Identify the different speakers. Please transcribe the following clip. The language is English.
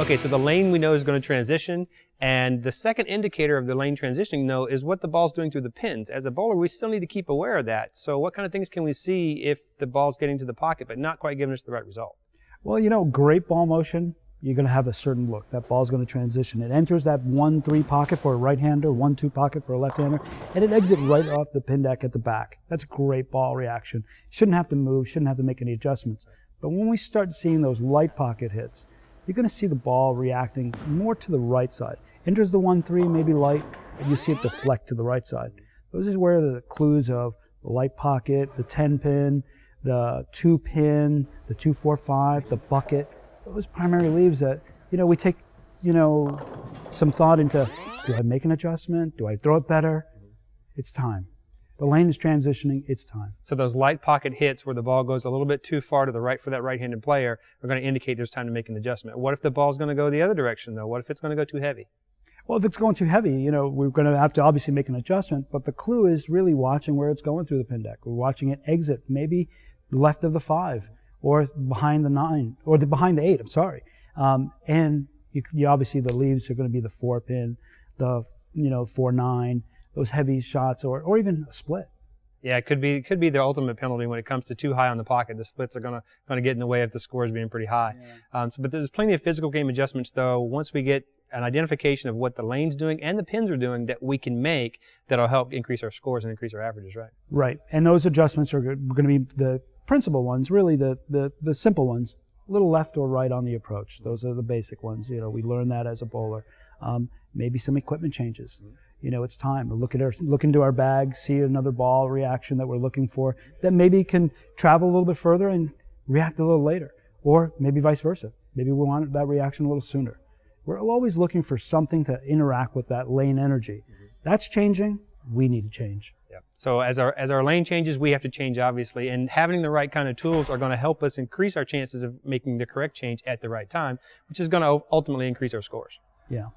Speaker 1: Okay, so the lane we know is going to transition, and the second indicator of the lane transitioning, though, is what the ball's doing through the pins. As a bowler, we still need to keep aware of that. So what kind of things can we see if the ball's getting to the pocket but not quite giving us the right result?
Speaker 2: Well, you know, great ball motion, you're going to have a certain look. That ball's going to transition. It enters that 1-3 pocket for a right-hander, 1-2 pocket for a left-hander, and it exits right off the pin deck at the back. That's a great ball reaction. Shouldn't have to move, shouldn't have to make any adjustments. But when we start seeing those light pocket hits, you're going to see the ball reacting more to the right side. Enters the 1-3, maybe light, but you see it deflect to the right side. Those is where the clues of the light pocket, the 10-pin, the 2-pin, the 2-4-5, the bucket, those primary leaves that, you know, we take, you know, some thought into, do I make an adjustment? Do I throw it better? It's time. The lane is transitioning, it's time.
Speaker 1: So those light pocket hits where the ball goes a little bit too far to the right for that right-handed player are going to indicate there's time to make an adjustment. What if the ball's going to go the other direction, though? What if it's going to go too heavy?
Speaker 2: Well, if it's going too heavy, you know, we're going to have to obviously make an adjustment, but the clue is really watching where it's going through the pin deck. We're watching it exit, maybe left of the 5, or behind the 9, or behind the 8, I'm sorry. And you obviously the leaves are going to be the 4-pin, the 4-9, those heavy shots, or even a split.
Speaker 1: Yeah, it could be the ultimate penalty when it comes to too high on the pocket. The splits are going to get in the way if the score is being pretty high. Yeah. But there's plenty of physical game adjustments, though, once we get an identification of what the lane's doing and the pins are doing that we can make that'll help increase our scores and increase our averages, right?
Speaker 2: Right, and those adjustments are going to be the principal ones, really the simple ones. A little left or right on the approach. Those are the basic ones. You know, we learn that as a bowler. Maybe some equipment changes. You know, it's time. We'll look into our bag, see another ball reaction that we're looking for that maybe can travel a little bit further and react a little later. Or maybe vice versa. Maybe we want that reaction a little sooner. We're always looking for something to interact with that lane energy. That's changing. We need to change.
Speaker 1: Yeah. So as our lane changes, we have to change, obviously, and having the right kind of tools are going to help us increase our chances of making the correct change at the right time, which is going to ultimately increase our scores.
Speaker 2: Yeah.